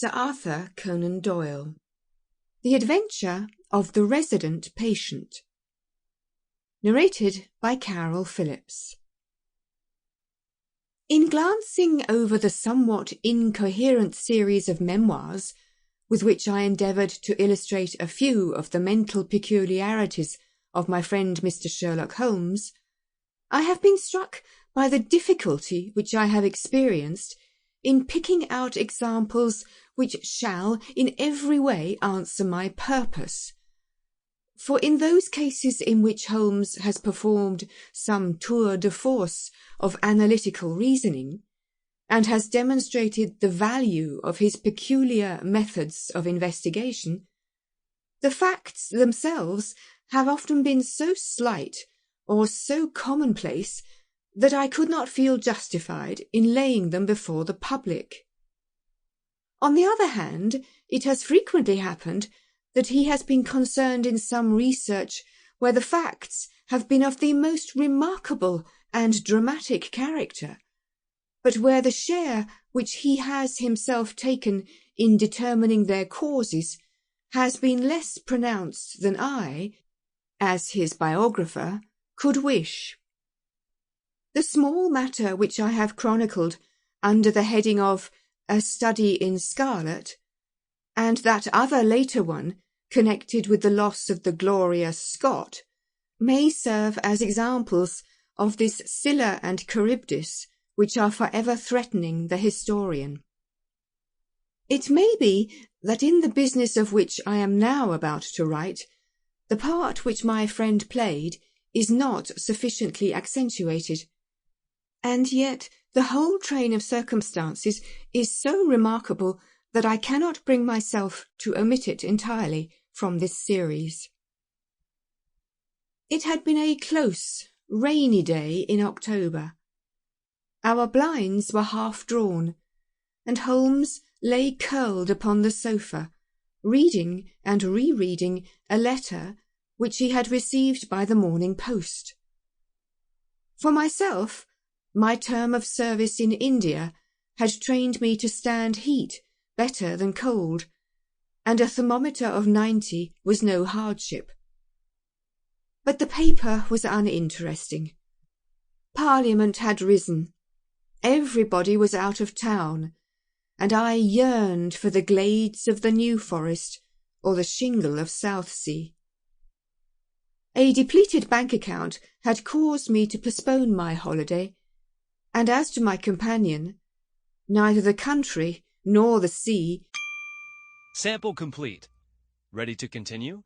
Sir Arthur Conan Doyle. The Adventure of the Resident Patient. Narrated by Carol Phillips. In glancing over the somewhat incoherent series of memoirs with which I endeavoured to illustrate a few of the mental peculiarities of my friend Mr. Sherlock Holmes, I have been struck by the difficulty which I have experienced in picking out examples which shall in every way answer my purpose. For in those cases in which Holmes has performed some tour de force of analytical reasoning, and has demonstrated the value of his peculiar methods of investigation, the facts themselves have often been so slight or so commonplace that I could not feel justified in laying them before the public. On the other hand, it has frequently happened that he has been concerned in some research where the facts have been of the most remarkable and dramatic character, but where the share which he has himself taken in determining their causes has been less pronounced than I, as his biographer, could wish. The small matter which I have chronicled under the heading of A Study in Scarlet, and that other later one connected with the loss of the Gloria Scott, may serve as examples of this Scylla and Charybdis which are forever threatening the historian. It may be that in the business of which I am now about to write, the part which my friend played is not sufficiently accentuated, and yet the whole train of circumstances is so remarkable that I cannot bring myself to omit it entirely from this series. It had been a close, rainy day in October. Our blinds were half drawn, and Holmes lay curled upon the sofa, reading and rereading a letter which he had received by the morning post. For myself, my term of service in India had trained me to stand heat better than cold, and a thermometer of 90 was no hardship. But the paper was uninteresting. Parliament had risen. Everybody was out of town, and I yearned for the glades of the New Forest or the shingle of Southsea. A depleted bank account had caused me to postpone my holiday, and as to my companion, neither the country nor the sea. Sample complete. Ready to continue?